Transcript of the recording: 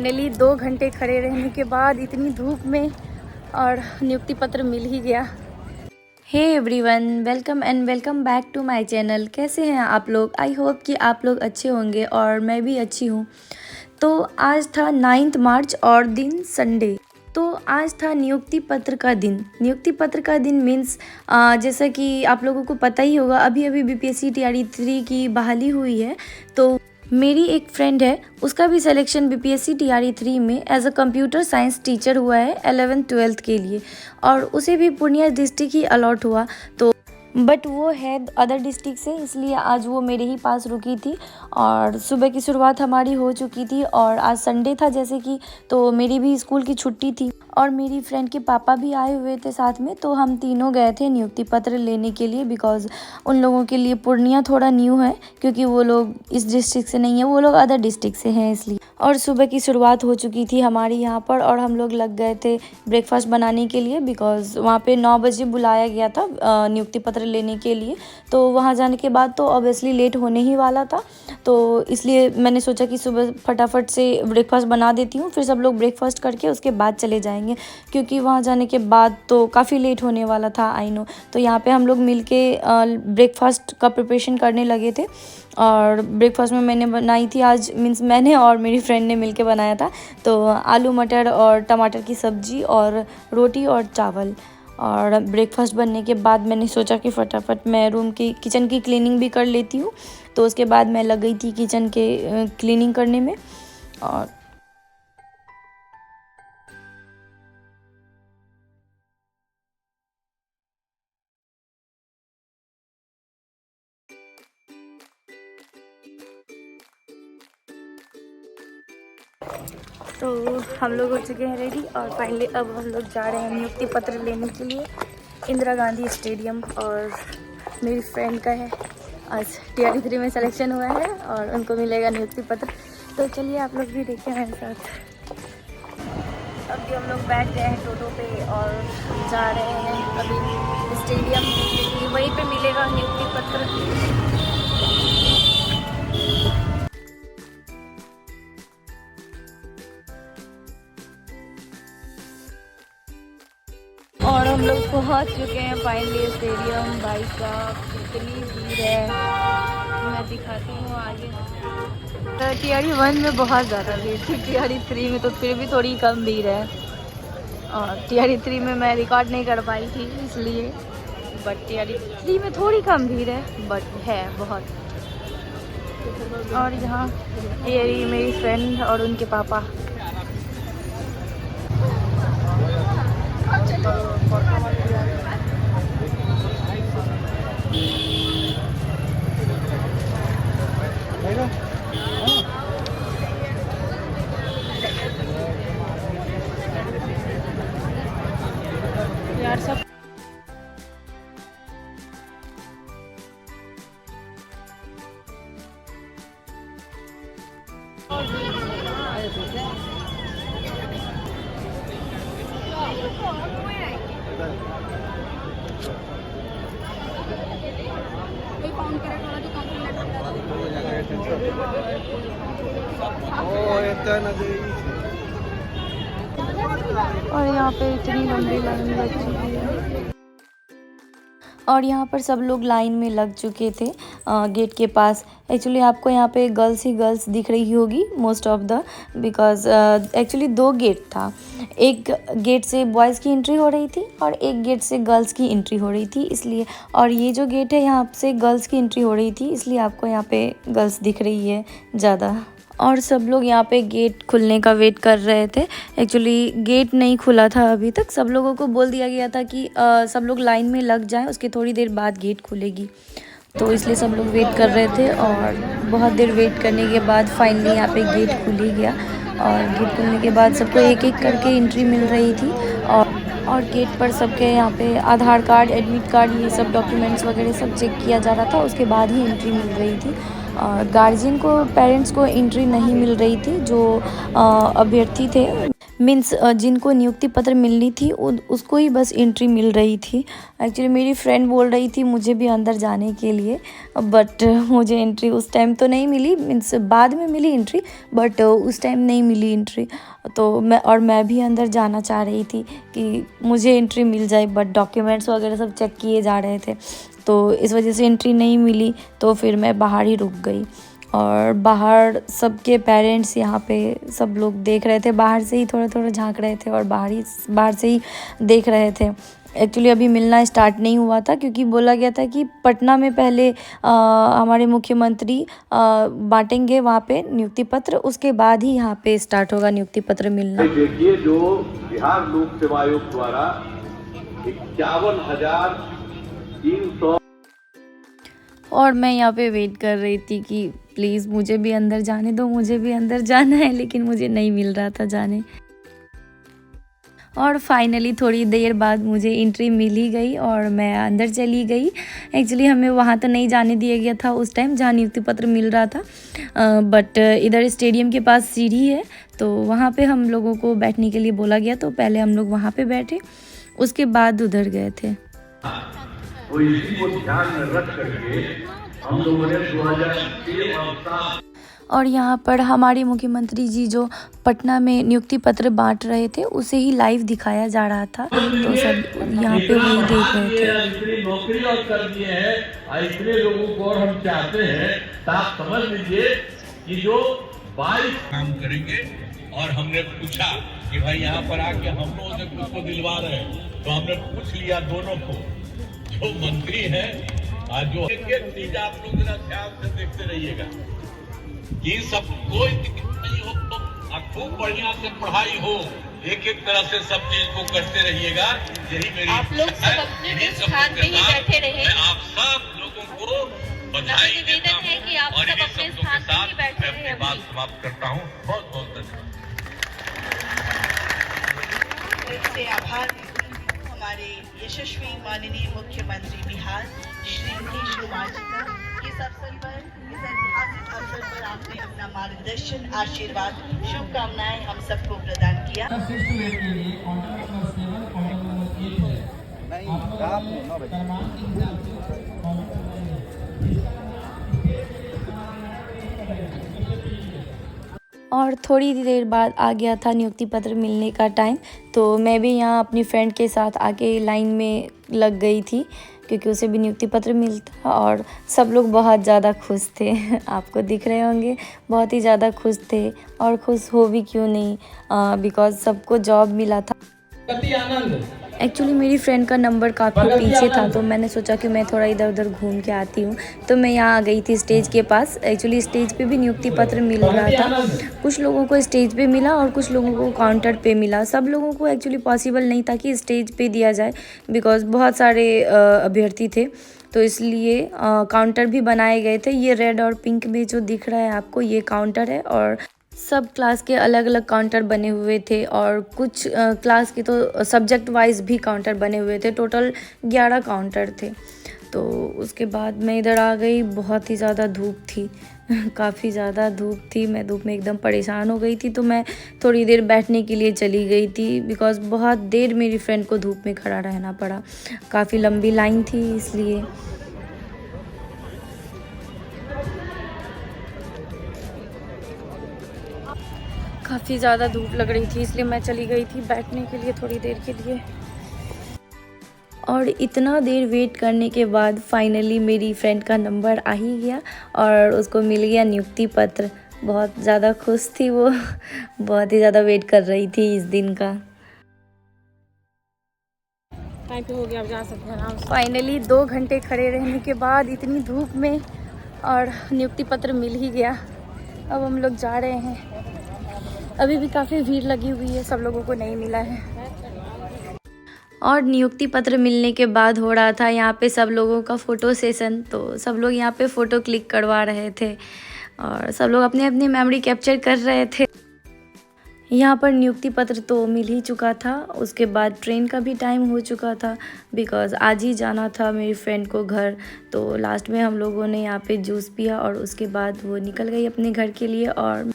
Finally 2 घंटे खड़े रहने के बाद इतनी धूप में और नियुक्ति पत्र मिल ही गया। Hey everyone, welcome back to my channel. कैसे हैं आप लोग? आई होप कि आप लोग अच्छे होंगे और मैं भी अच्छी हूँ। तो आज था 9 मार्च और दिन संडे। तो आज था नियुक्ति पत्र का दिन। नियुक्ति पत्र का दिन मीन्स जैसा कि आप लोगों को पता ही होगा, अभी बीपीएससी टीआरई 3 की बहाली हुई है। तो मेरी एक फ्रेंड है, उसका भी सिलेक्शन बीपीएससी टीआरई 3 में as a computer science teacher हुआ है 11th-12th के लिए, और उसे भी पूर्णिया डिस्ट्रिक्ट ही अलॉट हुआ। तो बट वो है अदर डिस्ट्रिक्ट से, इसलिए आज वो मेरे ही पास रुकी थी और सुबह की शुरुआत हमारी हो चुकी थी। और आज संडे था जैसे कि, तो मेरी भी स्कूल की छुट्टी थी और मेरी फ्रेंड के पापा भी आए हुए थे साथ में। तो हम तीनों गए थे नियुक्ति पत्र लेने के लिए, बिकॉज उन लोगों के लिए पूर्णिया थोड़ा न्यू है, क्योंकि वो लोग इस डिस्ट्रिक्ट से नहीं है, वो लोग अदर डिस्ट्रिक्ट से हैं इसलिए। और सुबह की शुरुआत हो चुकी थी हमारी यहाँ पर और हम लोग लग गए थे ब्रेकफास्ट बनाने के लिए, बिकॉज वहाँ पे 9 बजे बुलाया गया था नियुक्ति पत्र लेने के लिए। तो वहाँ जाने के बाद तो ऑब्वियसली लेट होने ही वाला था, तो इसलिए मैंने सोचा कि सुबह फटाफट से ब्रेकफास्ट बना देती हूँ, फिर सब लोग ब्रेकफास्ट करके उसके बाद चले जाएंगे, क्योंकि वहाँ जाने के बाद तो काफ़ी लेट होने वाला था, आई नो। तो यहाँ पे हम लोग मिल के ब्रेकफास्ट का प्रिपरेशन करने लगे थे। और ब्रेकफास्ट में मैंने बनाई थी आज, मीन्स मैंने और मेरी फ्रेंड ने मिलके बनाया था, तो आलू मटर और टमाटर की सब्ज़ी और रोटी और चावल। और ब्रेकफास्ट बनने के बाद मैंने सोचा कि फटाफट मैं रूम की किचन की क्लीनिंग भी कर लेती हूँ, तो उसके बाद मैं लग गई थी किचन के क्लीनिंग करने में। तो हम लोग हो चुके हैं रेडी और फाइनली अब हम लोग जा रहे हैं नियुक्ति पत्र लेने के लिए इंदिरा गांधी स्टेडियम। और मेरी फ्रेंड का है आज टीआरई 3 में सिलेक्शन हुआ है और उनको मिलेगा नियुक्ति पत्र। तो चलिए आप लोग भी देखिए मेरे साथ। अभी हम लोग बैठ गए हैं टोटो पे और जा रहे हैं अभी स्टेडियम, क्योंकि वहीं पे मिलेगा नियुक्ति पत्र। और हम लोग पहुंच चुके हैं फाइनली स्टेडियम। भाई साहब कितनी भीड़ है, मैं दिखाती हूँ आगे। टीआरई 1 में बहुत ज़्यादा भीड़ थी, टीआरई 3 में तो फिर भी थोड़ी कम भीड़ है, और टीआरई 3 में मैं रिकॉर्ड नहीं कर पाई थी इसलिए, बट टीआरई 3 में थोड़ी कम भीड़ है, बट है बहुत। और यहाँ ये मेरी फ्रेंड और उनके पापा। यार सब और यहाँ पे इतनी लंबी लाइन लग चुकी है और यहाँ पर सब लोग लाइन में लग चुके थे गेट के पास। एक्चुअली आपको यहाँ पे गर्ल्स ही गर्ल्स दिख रही होगी most of the, because actually 2 gate था। एक गेट से बॉयज़ की एंट्री हो रही थी और एक गेट से गर्ल्स की एंट्री हो रही थी, इसलिए। और ये जो गेट है यहाँ से गर्ल्स की एंट्री हो रही थी, इसलिए आपको यहाँ पे गर्ल्स दिख रही है ज़्यादा। और सब लोग यहाँ पे गेट खुलने का वेट कर रहे थे। एक्चुअली गेट नहीं खुला था अभी तक, सब लोगों को बोल दिया गया था कि सब लोग लाइन में लग जाएं, उसके थोड़ी देर बाद गेट खुलेगी, तो इसलिए सब लोग वेट कर रहे थे। और बहुत देर वेट करने के बाद फाइनली यहाँ पे गेट खुल ही गया और गेट खुलने के बाद सबको एक एक करके एंट्री मिल रही थी। और गेट पर सबके यहाँ पे आधार कार्ड, एडमिट कार्ड, ये सब डॉक्यूमेंट्स वगैरह सब चेक किया जा रहा था, उसके बाद ही एंट्री मिल रही थी। गार्जियन को, पेरेंट्स को एंट्री नहीं मिल रही थी, जो अभ्यर्थी थे मीन्स जिनको नियुक्ति पत्र मिलनी थी उसको ही बस एंट्री मिल रही थी। एक्चुअली मेरी फ्रेंड बोल रही थी मुझे भी अंदर जाने के लिए, बट मुझे एंट्री उस टाइम तो नहीं मिली। मीन्स बाद में मिली एंट्री, बट उस टाइम नहीं मिली एंट्री। तो मैं भी अंदर जाना चाह रही थी कि मुझे एंट्री मिल जाए, बट डॉक्यूमेंट्स वगैरह सब चेक किए जा रहे थे, तो इस वजह से एंट्री नहीं मिली। तो फिर मैं बाहर ही रुक गई, और बाहर सबके पेरेंट्स यहाँ पे सब लोग देख रहे थे, बाहर से ही थोड़ा थोड़ा झांक रहे थे और बाहर से ही देख रहे थे। एक्चुअली अभी मिलना स्टार्ट नहीं हुआ था, क्योंकि बोला गया था कि पटना में पहले हमारे मुख्यमंत्री बांटेंगे वहाँ पे नियुक्ति पत्र, उसके बाद ही यहाँ पे स्टार्ट होगा नियुक्ति पत्र मिलना। देखिए, जो बिहार लोक सेवा आयोग द्वारा 51,300 और मैं यहाँ पे वेट कर रही थी कि प्लीज़ मुझे भी अंदर जाने दो, मुझे भी अंदर जाना है, लेकिन मुझे नहीं मिल रहा था जाने। और फाइनली थोड़ी देर बाद मुझे एंट्री मिल ही गई और मैं अंदर चली गई। एक्चुअली हमें वहाँ तो नहीं जाने दिया गया था उस टाइम जहाँ नियुक्ति पत्र मिल रहा था, बट इधर स्टेडियम के पास सीढ़ी है, तो वहाँ पे हम लोगों को बैठने के लिए बोला गया। तो पहले हम लोग वहाँ पे बैठे, उसके बाद उधर गए थे। तो इसी को ध्यान में रख करके हम लोगों ने 2006 और 2007 और यहाँ पर हमारे मुख्यमंत्री जी जो पटना में नियुक्ति पत्र बांट रहे थे उसे ही लाइव दिखाया जा रहा था, तो सब यहाँ पे वही देख रहे थे। इतनी नौकरी और कर दिए हैं, इतने लोगों को और हम चाहते हैं, तो आप समझ लीजिए कि जो 22 काम करेंगे। और हमने पूछा कि भाई यहाँ पर आके हम लोगों से कुछ को दिलवा रहे हैं, तो हमने पूछ लिया दोनों को, जो मंत्री है और जो चीज आप लोग जरा ध्यान से देखते रहिएगा कि सब कोई दिक्कत नहीं हो, तो खूब बढ़िया से पढ़ाई हो, एक एक तरह से सब चीज को करते रहिएगा। यही मेरी आप लोग सब अपने स्थान पे ही बैठे रहे। मैं आप सब लोगों को बधाई देता हूं कि आप और सब इन्हीं अपने शब्दों के स्थान पे साथ ही बैठे मैं अपनी रहे। बात समाप्त करता हूं। बहुत बहुत धन्यवाद। से आभार हमारे यशस्वी माननीय मुख्यमंत्री बिहार श्री नीतीश कुमार जी का इस अवसर पर, इस ऐतिहासिक अवसर पर आपने अपना मार्गदर्शन, आशीर्वाद, शुभकामनाएं हम सबको प्रदान किया। और थोड़ी देर बाद आ गया था नियुक्ति पत्र मिलने का टाइम, तो मैं भी यहाँ अपनी फ्रेंड के साथ आके लाइन में लग गई थी, क्योंकि उसे भी नियुक्ति पत्र मिलता। और सब लोग बहुत ज़्यादा खुश थे आपको दिख रहे होंगे, बहुत ही ज़्यादा खुश थे। और खुश हो भी क्यों नहीं, बिकॉज सबको जॉब मिला था। एक्चुअली मेरी फ्रेंड का नंबर काफ़ी पीछे था, तो मैंने सोचा कि मैं थोड़ा इधर उधर घूम के आती हूँ, तो मैं यहाँ आ गई थी स्टेज के पास। एक्चुअली स्टेज पे भी नियुक्ति पत्र मिल रहा था, कुछ लोगों को स्टेज पे मिला और कुछ लोगों को काउंटर पे मिला। सब लोगों को एक्चुअली पॉसिबल नहीं था कि स्टेज पे दिया जाए, बिकॉज बहुत सारे अभ्यर्थी थे, तो इसलिए काउंटर भी बनाए गए थे। ये रेड और पिंक में जो दिख रहा है आपको, ये काउंटर है, और सब क्लास के अलग अलग काउंटर बने हुए थे, और कुछ क्लास के तो सब्जेक्ट वाइज भी काउंटर बने हुए थे। टोटल 11 काउंटर थे। तो उसके बाद मैं इधर आ गई, बहुत ही ज़्यादा धूप थी काफ़ी ज़्यादा धूप थी, मैं धूप में एकदम परेशान हो गई थी। तो मैं थोड़ी देर बैठने के लिए चली गई थी, बिकॉज़ बहुत देर मेरी फ्रेंड को धूप में खड़ा रहना पड़ा, काफ़ी लंबी लाइन थी इसलिए। काफ़ी ज़्यादा धूप लग रही थी, इसलिए मैं चली गई थी बैठने के लिए थोड़ी देर के लिए। और इतना देर वेट करने के बाद फाइनली मेरी फ्रेंड का नंबर आ ही गया और उसको मिल गया नियुक्ति पत्र। बहुत ज़्यादा खुश थी वो बहुत ही ज़्यादा वेट कर रही थी इस दिन का। टाइम पे हो गया, अब जा सकते हैं आराम से। फाइनली 2 घंटे खड़े रहने के बाद इतनी धूप में और नियुक्ति पत्र मिल ही गया। अब हम लोग जा रहे हैं। अभी भी काफ़ी भीड़ लगी हुई है, सब लोगों को नहीं मिला है। और नियुक्ति पत्र मिलने के बाद हो रहा था यहाँ पे सब लोगों का फ़ोटो सेशन, तो सब लोग यहाँ पे फ़ोटो क्लिक करवा रहे थे और सब लोग अपनी अपनी मेमोरी कैप्चर कर रहे थे। यहाँ पर नियुक्ति पत्र तो मिल ही चुका था, उसके बाद ट्रेन का भी टाइम हो चुका था, बिकॉज़ आज ही जाना था मेरी फ्रेंड को घर। तो लास्ट में हम लोगों ने यहाँ पे जूस पिया और उसके बाद वो निकल गई अपने घर के लिए और